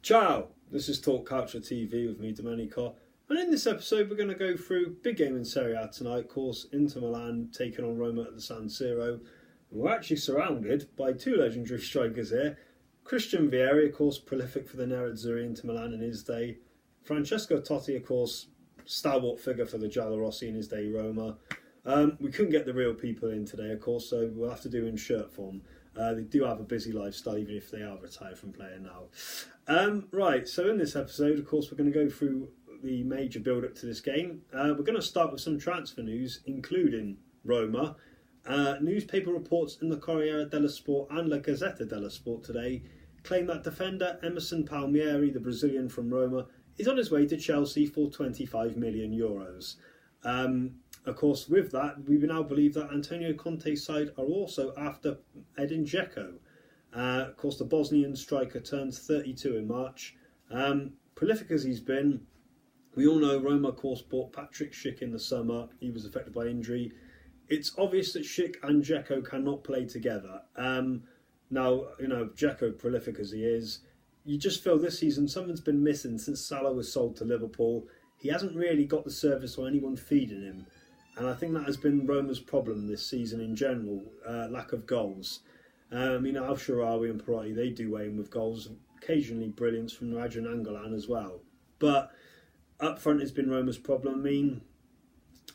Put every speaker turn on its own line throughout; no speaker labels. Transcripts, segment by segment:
Ciao, this is Talk Calcio TV with me, Domenico, and in this episode we're going to go through big game in Serie A tonight. Of course, Inter Milan taking on Roma at the San Siro. And we're actually surrounded by two legendary strikers here. Christian Vieri, of course, prolific for the Nerazzurri Inter Milan in his day. Francesco Totti, of course, stalwart figure for the Giallorossi in his day, Roma. We couldn't get the real people in today, of course, so we'll have to do in shirt form. They do have a busy lifestyle, even if they are retired from playing now. Right, so in this episode, of course, we're going to go through the major build-up to this game. We're going to start with some transfer news, including Roma. Newspaper reports in the Corriere dello Sport and La Gazzetta dello Sport today claim that defender Emerson Palmieri, the Brazilian from Roma, is on his way to Chelsea for €25 million. Of course, with that, we now believe that Antonio Conte's side are also after Edin Dzeko. Of course, the Bosnian striker turns 32 in March. Prolific as he's been, we all know Roma, of course, bought Patrick Schick in the summer. He was affected by injury. It's obvious that Schick and Dzeko cannot play together. Now, Dzeko, prolific as he is, you just feel this season something's been missing since Salah was sold to Liverpool. He hasn't really got the service or anyone feeding him. And I think that has been Roma's problem this season in general, lack of goals. Al Sharawi and Perotti, they do weigh in with goals, occasionally brilliance from Rajan Angolan as well. But up front has been Roma's problem.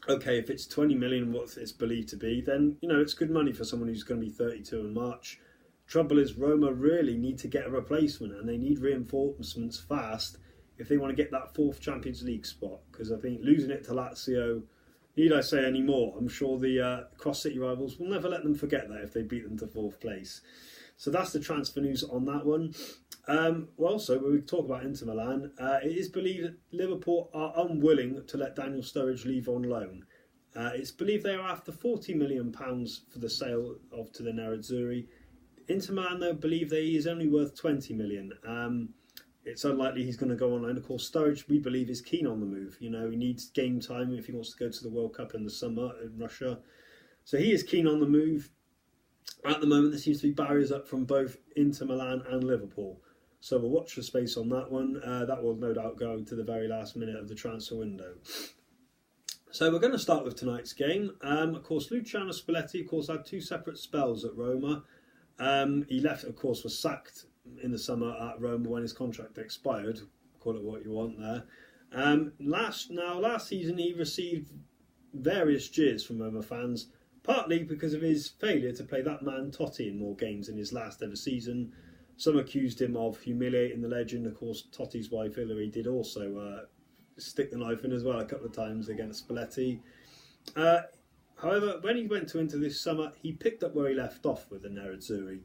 Okay, if it's 20 million, what it's believed to be, then, it's good money for someone who's going to be 32 in March. Trouble is, Roma really need to get a replacement, and they need reinforcements fast if they want to get that fourth Champions League spot. Because I think losing it to Lazio, need I say any more? I'm sure the cross-city rivals will never let them forget that if they beat them to fourth place. So that's the transfer news on that one. Also, when we talk about Inter Milan, it is believed that Liverpool are unwilling to let Daniel Sturridge leave on loan. It's believed they are after £40 million for the sale to the Nerazzurri. Inter Milan, though, believe that he is only worth £20 million. It's unlikely he's going to go on loan. Of course, Sturridge, we believe, is keen on the move. He needs game time if he wants to go to the World Cup in the summer in Russia. So he is keen on the move. At the moment, there seems to be barriers up from both Inter Milan and Liverpool. So we'll watch the space on that one. That will no doubt go to the very last minute of the transfer window. So we're going to start with tonight's game. Of course, Luciano Spaletti, of course, had two separate spells at Roma. He left, of course, was sacked in the summer at Roma when his contract expired. Call it what you want there. Last season he received various jeers from Roma fans, partly because of his failure to play that man Totti in more games in his last ever season. Some accused him of humiliating the legend. Of course, Totti's wife Hilary did also stick the knife in as well a couple of times against Spaletti. However, when he went to Inter this summer, he picked up where he left off with the Nerazzurri.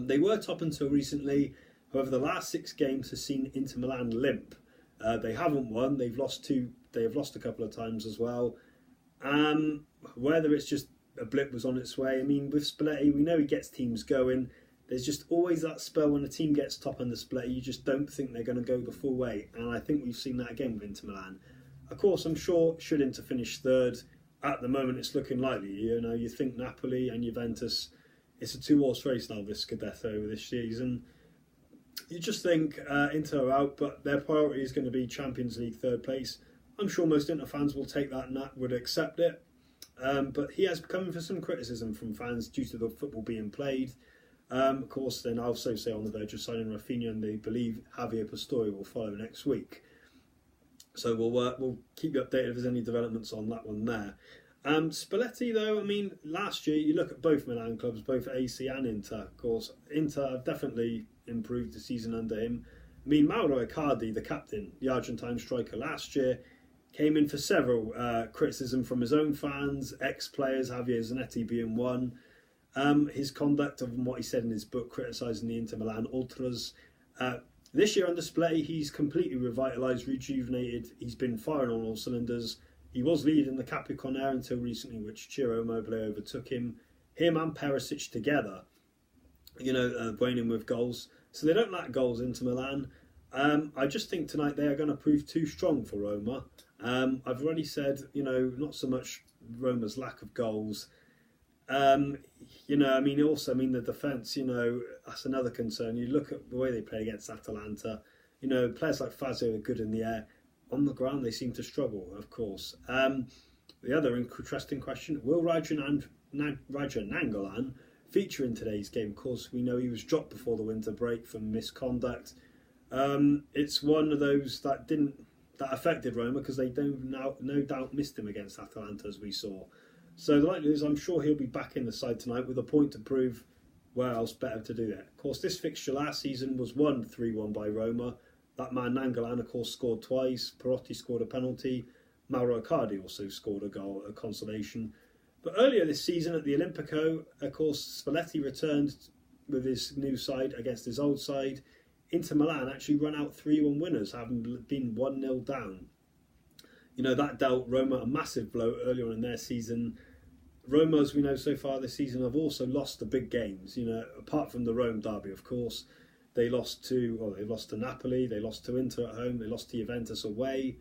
They were top until recently. However, the last 6 games has seen Inter Milan limp. They haven't won. They've lost a couple of times as well. Whether it's just a blip was on its way. With Spalletti, we know he gets teams going. There's just always that spell when a team gets top under Spalletti, you just don't think they're going to go the full way. And I think we've seen that again with Inter Milan. Of course, I'm sure should Inter finish third, at the moment it's looking likely. You think Napoli and Juventus, it's a 2-horse race now, this Scudetto this season. You just think Inter are out, but their priority is going to be Champions League third place. I'm sure most Inter fans will take that and would accept it. But he has come for some criticism from fans due to the football being played. Of course, then also say on the verge of signing Rafinha, and they believe Javier Pastore will follow next week. So we'll keep you updated if there's any developments on that one there. Spalletti, though, last year, you look at both Milan clubs, both AC and Inter. Of course, Inter have definitely improved the season under him. Mauro Icardi, the captain, the Argentine striker, last year came in for several criticism from his own fans, ex-players, Javier Zanetti being one. His conduct of what he said in his book criticising the Inter Milan Ultras. This year under Spalletti, he's completely revitalised, rejuvenated. He's been firing on all cylinders. He was leading the Capocannoniere until recently, which Ciro Immobile overtook him. Him and Perisic together, winning with goals. So they don't lack goals, Inter Milan. I just think tonight they are going to prove too strong for Roma. I've already said, not so much Roma's lack of goals. The defence, that's another concern. You look at the way they play against Atalanta, players like Fazio are good in the air. On the ground, they seem to struggle, of course. The other interesting question, will Raja Nangolan feature in today's game? Of course, we know he was dropped before the winter break for misconduct. It's one of those that affected Roma because they no doubt missed him against Atalanta, as we saw. So the likelihood is I'm sure he'll be back in the side tonight with a point to prove where else better to do that. Of course, this fixture last season was won 3-1 by Roma. That man Nangolan, of course, scored twice. Perotti scored a penalty. Mauro Icardi also scored a goal, a consolation. But earlier this season at the Olimpico, of course, Spaletti returned with his new side against his old side. Inter Milan actually run out 3-1 winners, having been 1-0 down. That dealt Roma a massive blow earlier on in their season. Roma, as we know so far this season, have also lost the big games. Apart from the Rome derby, of course, they lost to Napoli, they lost to Inter at home, they lost to Juventus away.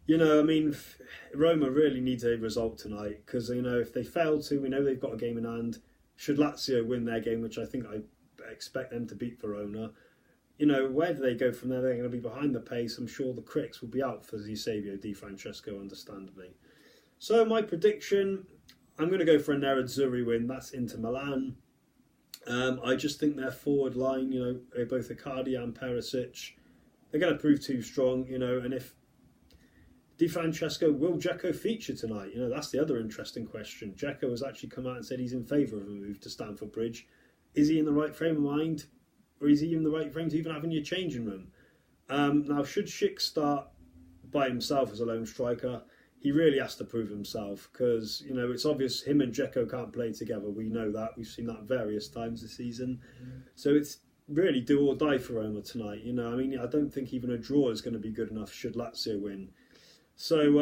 Roma really needs a result tonight because, if they fail to, we know they've got a game in hand. Should Lazio win their game, which I think I expect them to beat Verona, where do they go from there? They're going to be behind the pace. I'm sure the critics will be out for Eusebio Di Francesco, understandably. So my prediction, I'm going to go for a Nerazzurri win. That's Inter Milan. I just think their forward line, both Icardi and Perisic, they're going to prove too strong, and if Di Francesco, will Dzeko feature tonight? That's the other interesting question. Dzeko has actually come out and said he's in favour of a move to Stamford Bridge. Is he in the right frame of mind? Or is he in the right frame to even have in your changing room? Now, should Schick start by himself as a lone striker, he really has to prove himself because, it's obvious him and Dzeko can't play together. We know that. We've seen that various times this season. So it's really do or die for Roma tonight. I don't think even a draw is going to be good enough should Lazio win. So,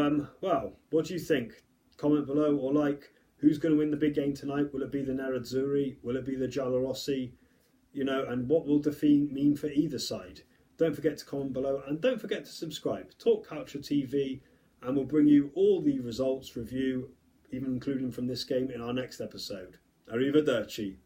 what do you think? Comment below or like. Who's going to win the big game tonight? Will it be the Nerazzurri? Will it be the Giallorossi? And what will defeat mean for either side? Don't forget to comment below and don't forget to subscribe. Talk Calcio TV, and we'll bring you all the results review, even including from this game, in our next episode. Arrivederci.